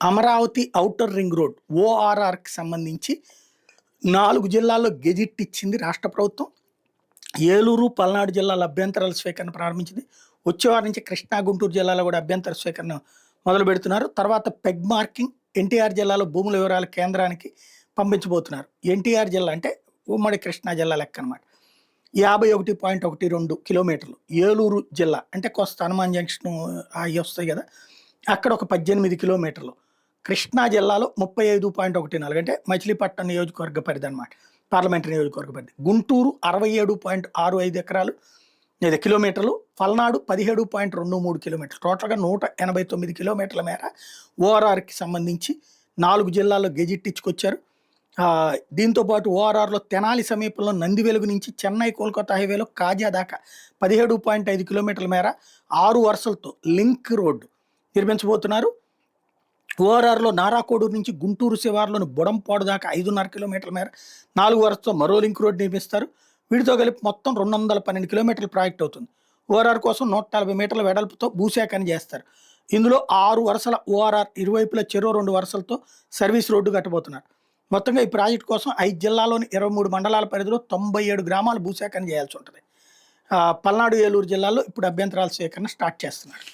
Amaravati outer ring road ఓఆర్ఆర్కి సంబంధించి 4 జిల్లాల్లో gazette ఇచ్చింది రాష్ట్ర ప్రభుత్వం. ఏలూరు, పల్నాడు జిల్లాల అభ్యంతరాల స్వీకరణ ప్రారంభించింది. వచ్చే వారం నుంచి కృష్ణా, గుంటూరు జిల్లాలో కూడా అభ్యంతర స్వీకరణ మొదలు పెడుతున్నారు. తర్వాత పెగ్ మార్కింగ్, ఎన్టీఆర్ జిల్లాలో భూముల వివరాలు కేంద్రానికి పంపించబోతున్నారు. ఎన్టీఆర్ జిల్లా అంటే ఉమ్మడి కృష్ణా జిల్లా లెక్క అనమాట. 51.12 కిలోమీటర్లు. ఏలూరు జిల్లా అంటే కోస్తా హనుమాన్ జంక్షన్ అవి వస్తాయి కదా, అక్కడ ఒక 18 కిలోమీటర్లు. కృష్ణా జిల్లాలో 35.14 అంటే మచిలీపట్నం నియోజకవర్గ పరిధి అనమాట, పార్లమెంటరీ నియోజకవర్గ పరిధి. గుంటూరు 67.65 ఎకరాలు లేదా కిలోమీటర్లు. పల్నాడు 17.23 కిలోమీటర్లు. టోటల్గా 189 కిలోమీటర్ల మేర ఓఆర్ఆర్కి సంబంధించి 4 జిల్లాల్లో గెజిట్ ఇచ్చుకొచ్చారు. దీంతోపాటు ఓఆర్ఆర్లో తెనాలి సమీపంలో నందివెలుగు నుంచి చెన్నై కోల్కతా హైవేలో కాజా దాకా 17.5 కిలోమీటర్ల మేర 6 వరుసలతో లింక్ రోడ్డు నిర్మించబోతున్నారు. ఓఆర్ఆర్లో నారాకోడూరు నుంచి గుంటూరు శివార్లోని బుడంపాడు దాకా 5.5 కిలోమీటర్ల మేర 4 వరుసతో మరో లింక్ రోడ్డు నిర్మిస్తారు. వీటితో కలిపి మొత్తం 212 కిలోమీటర్ల ప్రాజెక్ట్ అవుతుంది. ఓఆర్ఆర్ కోసం 140 మీటర్ల వెడల్పుతో భూసేకరణ చేస్తారు. ఇందులో 6 వరుసల ఓఆర్ఆర్ ఇరువైపులా చెరో 2 వరుసలతో సర్వీస్ రోడ్డు కట్టబోతున్నారు. మొత్తంగా ఈ ప్రాజెక్టు కోసం 5 జిల్లాల్లోని 23 మండలాల పరిధిలో 97 గ్రామాలు భూసేకరణ చేయాల్సి ఉంటుంది. పల్నాడు, ఏలూరు జిల్లాల్లో ఇప్పుడు అభ్యంతరాల స్వీకరణ స్టార్ట్ చేస్తున్నారు.